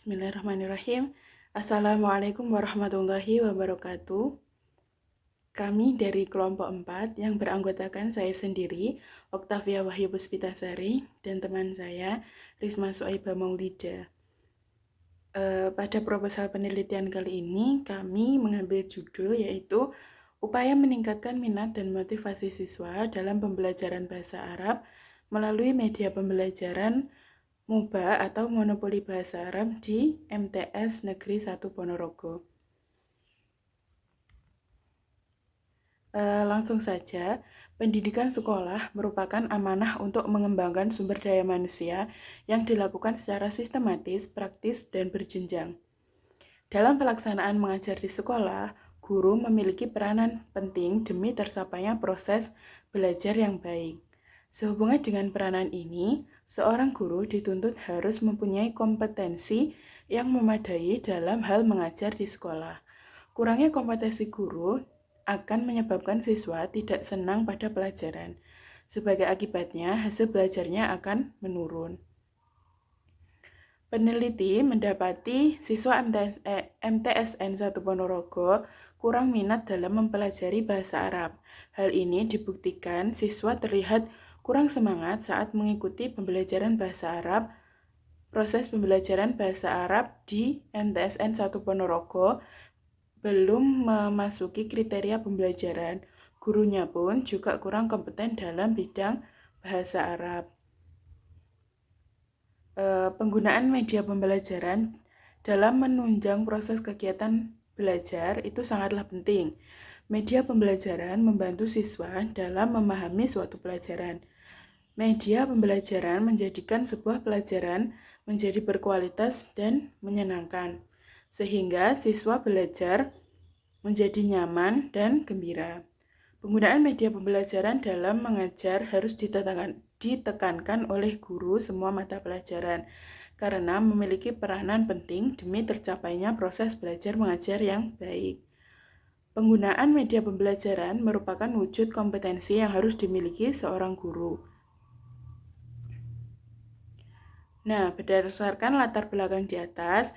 Bismillahirrahmanirrahim. Assalamualaikum warahmatullahi wabarakatuh. Kami dari kelompok 4 yang beranggotakan saya sendiri, Oktavia Wahyu Puspitasari, dan teman saya, Risma Soaiba Maulida. Pada proposal penelitian kali ini, kami mengambil judul yaitu upaya meningkatkan minat dan motivasi siswa dalam pembelajaran bahasa Arab melalui media pembelajaran MUBA atau Monopoli Bahasa Arab di MTS Negeri 1 Ponorogo. Langsung saja, pendidikan sekolah merupakan amanah untuk mengembangkan sumber daya manusia yang dilakukan secara sistematis, praktis, dan berjenjang. Dalam pelaksanaan mengajar di sekolah, guru memiliki peranan penting demi tercapainya proses belajar yang baik. Sehubungan dengan peranan ini, seorang guru dituntut harus mempunyai kompetensi yang memadai dalam hal mengajar di sekolah. Kurangnya kompetensi guru akan menyebabkan siswa tidak senang pada pelajaran. Sebagai akibatnya, hasil belajarnya akan menurun. Peneliti mendapati siswa MTSN 1 Ponorogo kurang minat dalam mempelajari bahasa Arab. Hal ini dibuktikan siswa terlihat kurang semangat saat mengikuti pembelajaran bahasa Arab. Proses pembelajaran bahasa Arab di MTSN 1 Ponorogo belum memasuki kriteria pembelajaran. Gurunya pun juga kurang kompeten dalam bidang bahasa Arab. Penggunaan media pembelajaran dalam menunjang proses kegiatan belajar itu sangatlah penting. Media pembelajaran membantu siswa dalam memahami suatu pelajaran. Media pembelajaran menjadikan sebuah pelajaran menjadi berkualitas dan menyenangkan, sehingga siswa belajar menjadi nyaman dan gembira. Penggunaan media pembelajaran dalam mengajar harus ditekankan oleh guru semua mata pelajaran karena memiliki peranan penting demi tercapainya proses belajar mengajar yang baik. Penggunaan media pembelajaran merupakan wujud kompetensi yang harus dimiliki seorang guru. Nah, berdasarkan latar belakang di atas,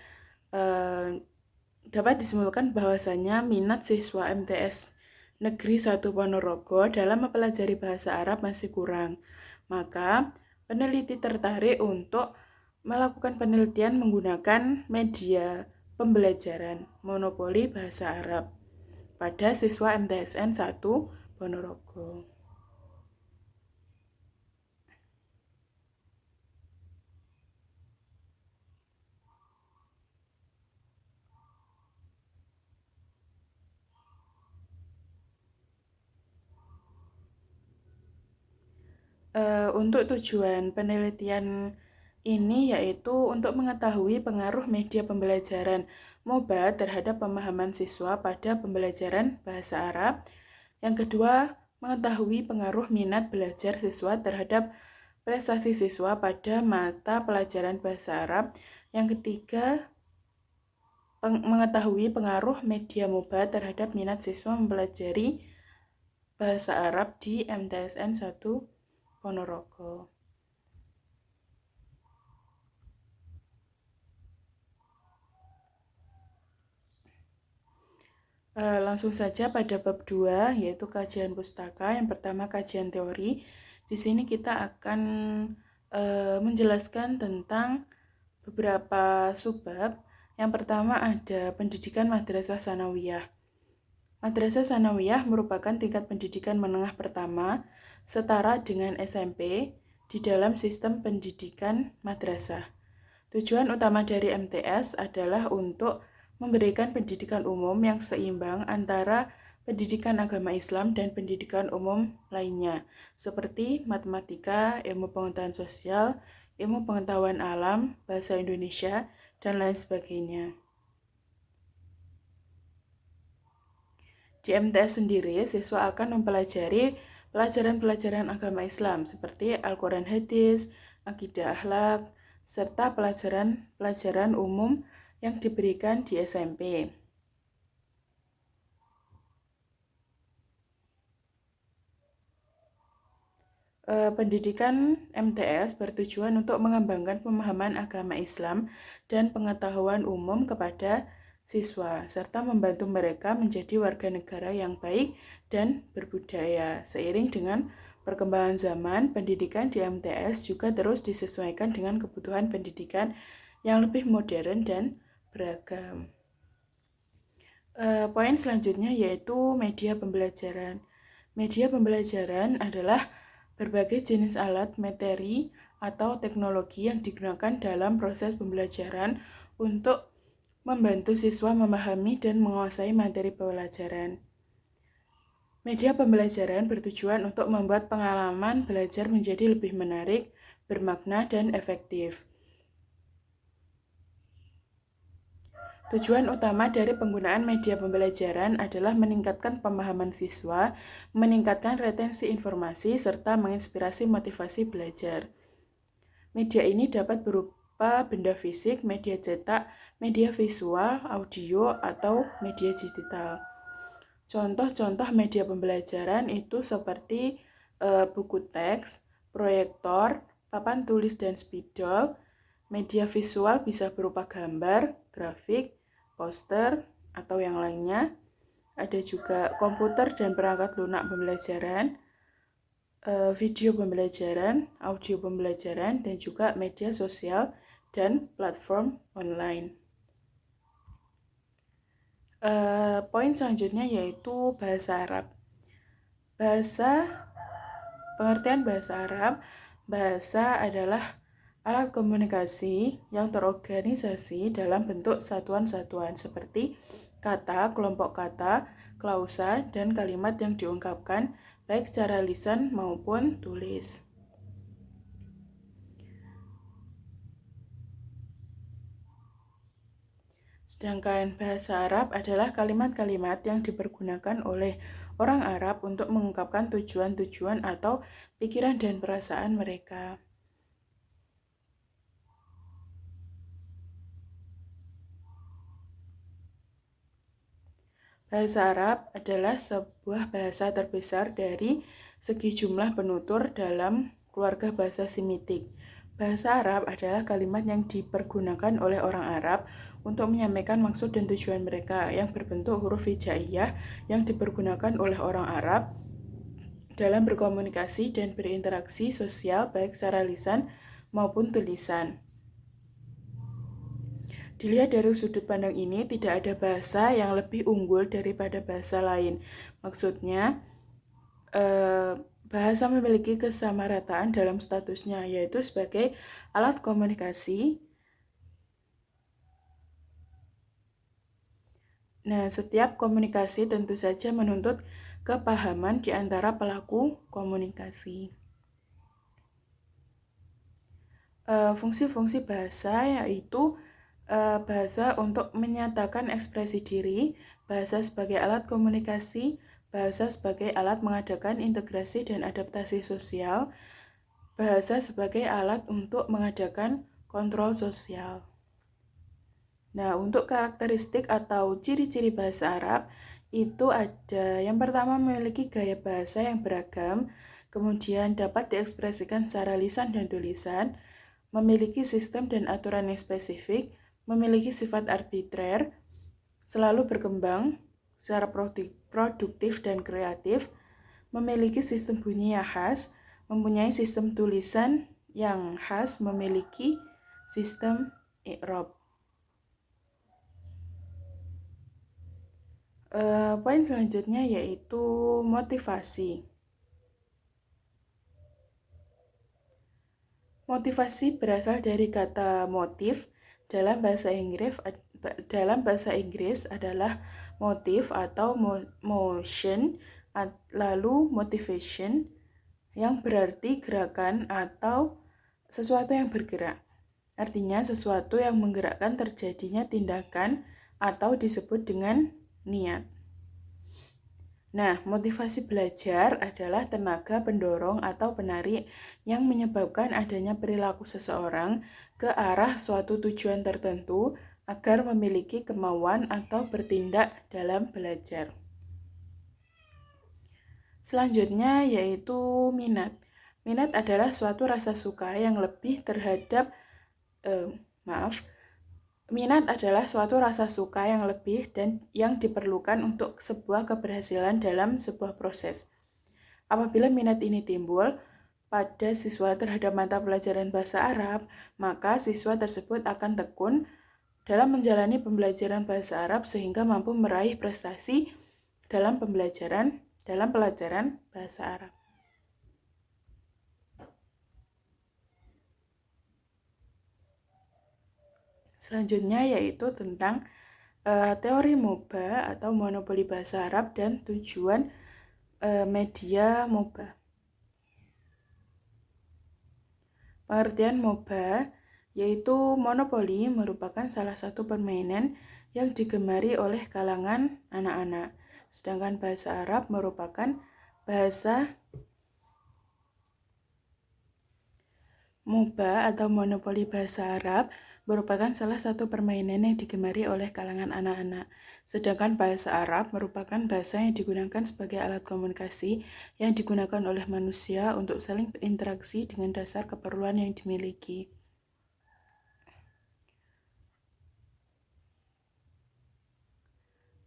dapat disimpulkan bahwasanya minat siswa MTS Negeri 1 Ponorogo dalam mempelajari bahasa Arab masih kurang. Maka, peneliti tertarik untuk melakukan penelitian menggunakan media pembelajaran Monopoli Bahasa Arab pada siswa MTSN 1 Ponorogo. Untuk tujuan penelitian ini yaitu untuk mengetahui pengaruh media pembelajaran MOBA terhadap pemahaman siswa pada pembelajaran bahasa Arab. Yang kedua, mengetahui pengaruh minat belajar siswa terhadap prestasi siswa pada mata pelajaran bahasa Arab. Yang ketiga, mengetahui pengaruh media MOBA terhadap minat siswa mempelajari bahasa Arab di MTSN 1 Ponorogo. Langsung saja pada bab 2 yaitu kajian pustaka. Yang pertama kajian teori. Di sini kita akan menjelaskan tentang beberapa subbab. Yang pertama ada pendidikan madrasah sanawiyah. Madrasah sanawiyah merupakan tingkat pendidikan menengah pertama setara dengan SMP di dalam sistem pendidikan madrasah. Tujuan utama dari MTS adalah untuk memberikan pendidikan umum yang seimbang antara pendidikan agama Islam dan pendidikan umum lainnya, seperti matematika, ilmu pengetahuan sosial, ilmu pengetahuan alam, bahasa Indonesia, dan lain sebagainya. Di MTS sendiri, siswa akan mempelajari pelajaran-pelajaran agama Islam seperti Al-Quran Hadis, Akidah Akhlak, serta pelajaran umum yang diberikan di SMP. Pendidikan MTS bertujuan untuk mengembangkan pemahaman agama Islam dan pengetahuan umum kepada siswa, serta membantu mereka menjadi warga negara yang baik dan berbudaya. Seiring dengan perkembangan zaman, pendidikan di MTS juga terus disesuaikan dengan kebutuhan pendidikan yang lebih modern dan beragam. Poin selanjutnya yaitu media pembelajaran. Media pembelajaran adalah berbagai jenis alat, materi, atau teknologi yang digunakan dalam proses pembelajaran untuk membantu siswa memahami dan menguasai materi pembelajaran. Media pembelajaran bertujuan untuk membuat pengalaman belajar menjadi lebih menarik, bermakna, dan efektif. Tujuan utama dari penggunaan media pembelajaran adalah meningkatkan pemahaman siswa, meningkatkan retensi informasi, serta menginspirasi motivasi belajar. Media ini dapat berupa benda fisik, media cetak, media visual, audio, atau media digital. Contoh-contoh media pembelajaran itu seperti buku teks, proyektor, papan tulis dan spidol. Media visual bisa berupa gambar, grafik, poster, atau yang lainnya. Ada juga komputer dan perangkat lunak pembelajaran, video pembelajaran, audio pembelajaran, dan juga media sosial dan platform online. Poin selanjutnya yaitu bahasa Arab. Pengertian bahasa Arab. Bahasa adalah alat komunikasi yang terorganisasi dalam bentuk satuan-satuan seperti kata, kelompok kata, klausa, dan kalimat yang diungkapkan baik secara lisan maupun tulis. Sedangkan bahasa Arab adalah kalimat-kalimat yang dipergunakan oleh orang Arab untuk mengungkapkan tujuan-tujuan atau pikiran dan perasaan mereka. Bahasa Arab adalah sebuah bahasa terbesar dari segi jumlah penutur dalam keluarga bahasa Semitik. Bahasa Arab adalah kalimat yang dipergunakan oleh orang Arab untuk menyampaikan maksud dan tujuan mereka yang berbentuk huruf hijaiyah yang dipergunakan oleh orang Arab dalam berkomunikasi dan berinteraksi sosial baik secara lisan maupun tulisan. Dilihat dari sudut pandang ini, tidak ada bahasa yang lebih unggul daripada bahasa lain. Maksudnya, bahasa memiliki kesamarataan dalam statusnya, yaitu sebagai alat komunikasi. Nah, setiap komunikasi tentu saja menuntut kepahaman di antara pelaku komunikasi. Fungsi-fungsi bahasa yaitu bahasa untuk menyatakan ekspresi diri, bahasa sebagai alat komunikasi, bahasa sebagai alat mengadakan integrasi dan adaptasi sosial, bahasa sebagai alat untuk mengadakan kontrol sosial. Nah, untuk karakteristik atau ciri-ciri bahasa Arab itu ada yang pertama memiliki gaya bahasa yang beragam, kemudian dapat diekspresikan secara lisan dan tulisan, memiliki sistem dan aturan yang spesifik, memiliki sifat arbitrer, selalu berkembang secara produktif dan kreatif, memiliki sistem bunyi yang khas, mempunyai sistem tulisan yang khas, memiliki sistem i'rab. Poin selanjutnya yaitu motivasi. Motivasi berasal dari kata motif. Dalam bahasa Inggris adalah motif atau motion, lalu motivation yang berarti gerakan atau sesuatu yang bergerak. Artinya sesuatu yang menggerakkan terjadinya tindakan atau disebut dengan niat. Nah, motivasi belajar adalah tenaga pendorong atau penarik yang menyebabkan adanya perilaku seseorang ke arah suatu tujuan tertentu agar memiliki kemauan atau bertindak dalam belajar. Selanjutnya yaitu minat. Minat adalah suatu rasa suka yang lebih terhadap Minat adalah suatu rasa suka yang lebih dan yang diperlukan untuk sebuah keberhasilan dalam sebuah proses. Apabila minat ini timbul pada siswa terhadap mata pelajaran bahasa Arab, maka siswa tersebut akan tekun dalam menjalani pembelajaran bahasa Arab sehingga mampu meraih prestasi dalam pelajaran bahasa Arab. Selanjutnya yaitu tentang teori MOBA atau monopoli bahasa Arab dan tujuan media MOBA. Pengertian MOBA yaitu monopoli merupakan salah satu permainan yang digemari oleh kalangan anak-anak. Sedangkan bahasa Arab merupakan bahasa MOBA atau monopoli bahasa Arab merupakan salah satu permainan yang digemari oleh kalangan anak-anak. Sedangkan bahasa Arab merupakan bahasa yang digunakan sebagai alat komunikasi yang digunakan oleh manusia untuk saling berinteraksi dengan dasar keperluan yang dimiliki.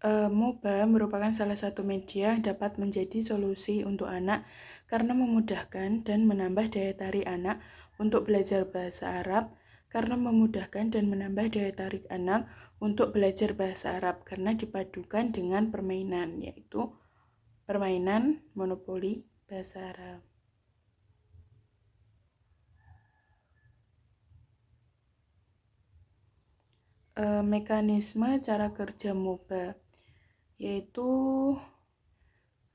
MOBA merupakan salah satu media yang dapat menjadi solusi untuk anak karena memudahkan dan menambah daya tarik anak untuk belajar bahasa Arab, karena memudahkan dan menambah daya tarik anak untuk belajar bahasa Arab karena dipadukan dengan permainan, yaitu permainan monopoli bahasa Arab. Mekanisme cara kerja MOBA yaitu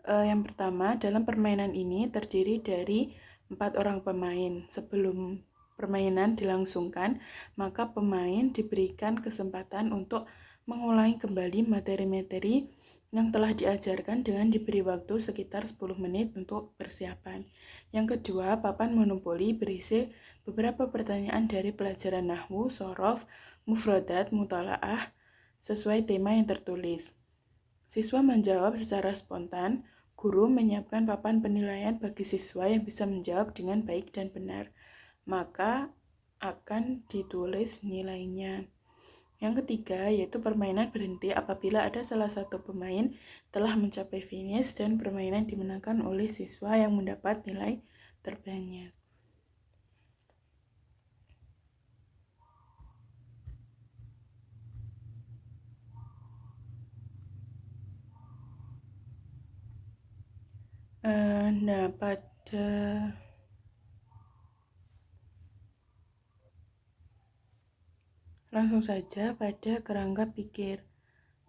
yang pertama, dalam permainan ini terdiri dari 4 orang pemain. Sebelum permainan dilangsungkan, maka pemain diberikan kesempatan untuk mengulangi kembali materi-materi yang telah diajarkan dengan diberi waktu sekitar 10 menit untuk persiapan. Yang kedua, papan monopoli berisi beberapa pertanyaan dari pelajaran nahwu, shorof, mufrodat, mutalaah sesuai tema yang tertulis. Siswa menjawab secara spontan. Guru menyiapkan papan penilaian bagi siswa yang bisa menjawab dengan baik dan benar. Maka akan ditulis nilainya. Yang ketiga yaitu permainan berhenti apabila ada salah satu pemain telah mencapai finish dan permainan dimenangkan oleh siswa yang mendapat nilai terbanyak. Langsung saja pada kerangka pikir.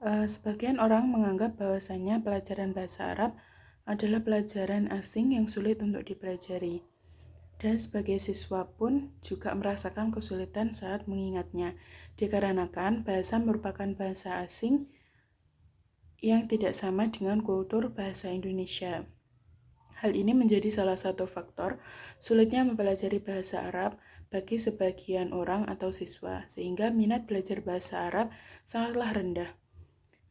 Sebagian orang menganggap bahwasanya pelajaran bahasa Arab adalah pelajaran asing yang sulit untuk dipelajari. Dan sebagai siswa pun juga merasakan kesulitan saat mengingatnya, dikarenakan bahasa merupakan bahasa asing yang tidak sama dengan kultur bahasa Indonesia. Hal ini menjadi salah satu faktor sulitnya mempelajari bahasa Arab bagi sebagian orang atau siswa, sehingga minat belajar bahasa Arab sangatlah rendah.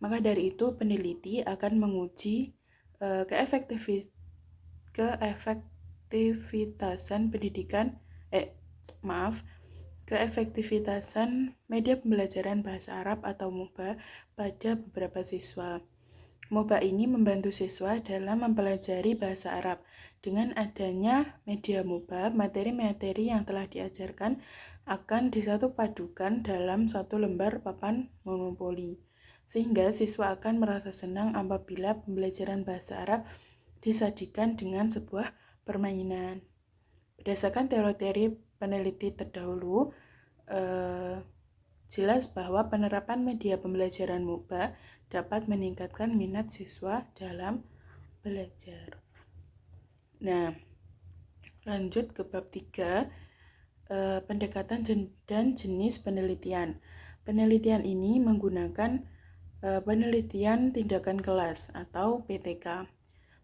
Maka dari itu, peneliti akan menguji keefektivitasan media pembelajaran bahasa Arab atau MOBA pada beberapa siswa. MOBA ini membantu siswa dalam mempelajari bahasa Arab. Dengan adanya media MOBA, materi-materi yang telah diajarkan akan disatu padukan dalam satu lembar papan monopoli. Sehingga siswa akan merasa senang apabila pembelajaran bahasa Arab disajikan dengan sebuah permainan. Berdasarkan teori-teori peneliti terdahulu, jelas bahwa penerapan media pembelajaran MOBA dapat meningkatkan minat siswa dalam belajar. Nah, lanjut ke bab 3, pendekatan dan jenis penelitian. Penelitian ini menggunakan penelitian tindakan kelas atau PTK.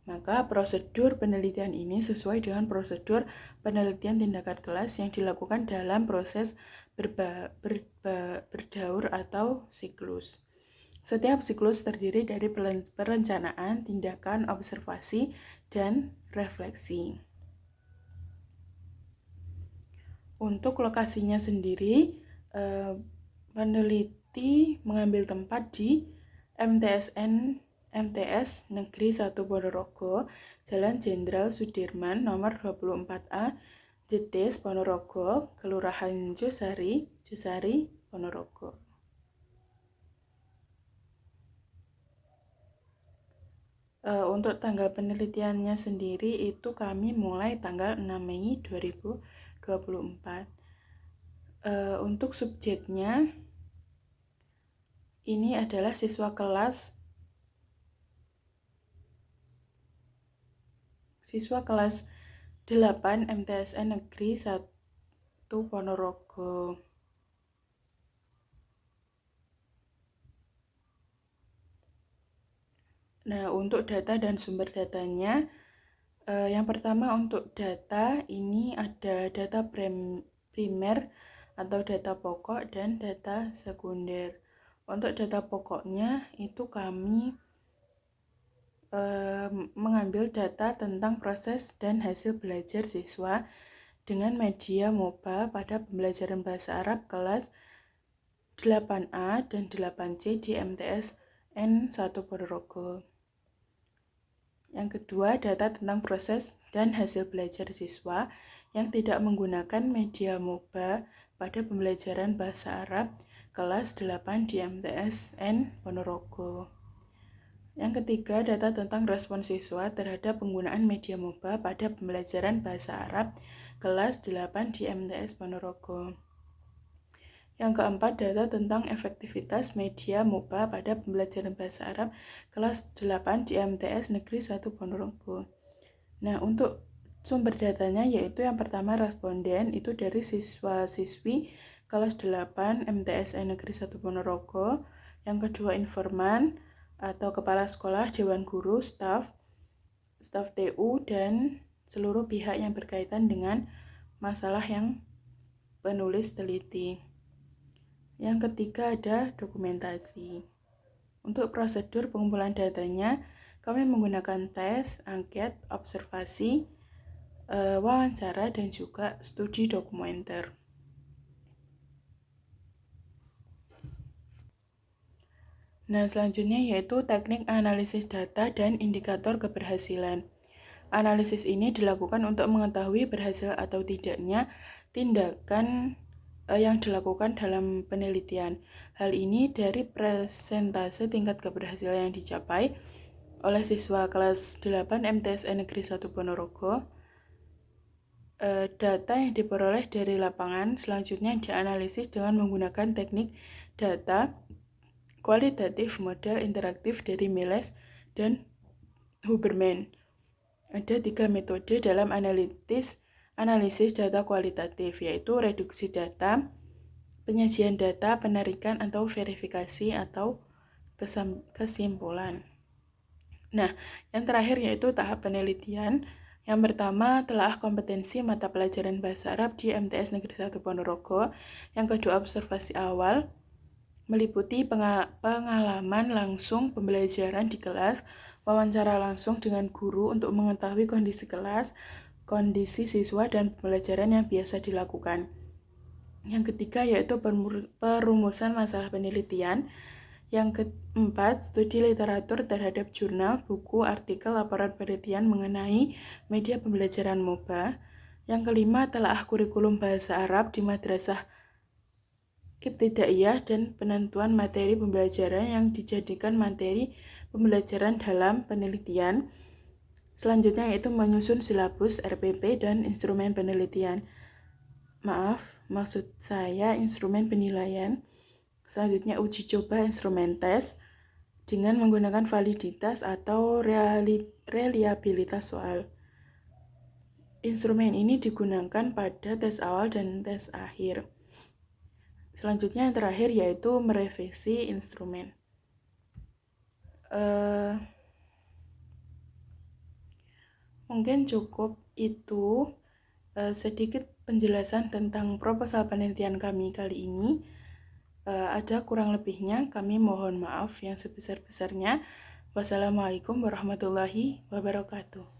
Maka prosedur penelitian ini sesuai dengan prosedur penelitian tindakan kelas yang dilakukan dalam proses berdaur atau siklus. Setiap siklus terdiri dari perencanaan, tindakan, observasi, dan refleksi. Untuk lokasinya sendiri, peneliti mengambil tempat di MTS Negeri 1 Ponorogo, Jalan Jenderal Sudirman nomor 24A, Jetis, Ponorogo, Kelurahan Josari, Ponorogo. Untuk tanggal penelitiannya sendiri itu kami mulai tanggal 6 Mei 2024. Untuk subjeknya ini adalah siswa kelas 8 MTSN Negeri 1 Ponorogo. Nah, untuk data dan sumber datanya, yang pertama untuk data ini ada data primer atau data pokok dan data sekunder. Untuk data pokoknya itu kami mengambil data tentang proses dan hasil belajar siswa dengan media MOBA pada pembelajaran bahasa Arab kelas 8A dan 8C di MTSN 1 Ponorogo. Yang kedua, data tentang proses dan hasil belajar siswa yang tidak menggunakan media MOBA pada pembelajaran bahasa Arab kelas 8 di MTSN Ponorogo. Yang ketiga, data tentang respon siswa terhadap penggunaan media MOBA pada pembelajaran bahasa Arab kelas 8 di MTS Ponorogo. Yang keempat, data tentang efektivitas media MOBA pada pembelajaran bahasa Arab kelas 8 di MTS Negeri 1 Ponorogo. Nah, untuk sumber datanya yaitu yang pertama responden itu dari siswa-siswi kelas 8 MTSN Negeri 1 Ponorogo. Yang kedua, informan atau kepala sekolah, dewan guru, staf TU, dan seluruh pihak yang berkaitan dengan masalah yang penulis teliti. Yang ketiga ada dokumentasi. Untuk prosedur pengumpulan datanya, kami menggunakan tes, angket, observasi, wawancara, dan juga studi dokumenter. Nah, selanjutnya yaitu teknik analisis data dan indikator keberhasilan. Analisis ini dilakukan untuk mengetahui berhasil atau tidaknya tindakan yang dilakukan dalam penelitian. Hal ini dari persentase tingkat keberhasilan yang dicapai oleh siswa kelas 8 MTSN Negeri 1 Ponorogo. Data yang diperoleh dari lapangan selanjutnya dianalisis dengan menggunakan teknik data kualitatif model interaktif dari Miles dan Huberman. Ada 3 metode dalam analisis data kualitatif, yaitu reduksi data, penyajian data, penarikan atau verifikasi, atau kesimpulan. Nah, yang terakhir yaitu tahap penelitian. Yang pertama, telah kompetensi mata pelajaran bahasa Arab di MTS Negeri 1 Ponorogo. Yang kedua, observasi awal, meliputi pengalaman langsung pembelajaran di kelas, wawancara langsung dengan guru untuk mengetahui kondisi kelas, kondisi siswa, dan pembelajaran yang biasa dilakukan. Yang ketiga yaitu perumusan masalah penelitian. Yang keempat, studi literatur terhadap jurnal, buku, artikel, laporan penelitian mengenai media pembelajaran MOBA. Yang kelima, telah kurikulum bahasa Arab di madrasah ibtidaiyah dan penentuan materi pembelajaran yang dijadikan materi pembelajaran dalam penelitian. Selanjutnya yaitu menyusun silabus, RPP, dan instrumen penelitian. Maksud saya instrumen penilaian. Selanjutnya uji coba instrumen tes dengan menggunakan validitas atau reliabilitas soal. Instrumen ini digunakan pada tes awal dan tes akhir. Selanjutnya yang terakhir yaitu merevisi instrumen. Mungkin cukup itu sedikit penjelasan tentang proposal penelitian kami kali ini. Ada kurang lebihnya, kami mohon maaf yang sebesar-besarnya. Wassalamualaikum warahmatullahi wabarakatuh.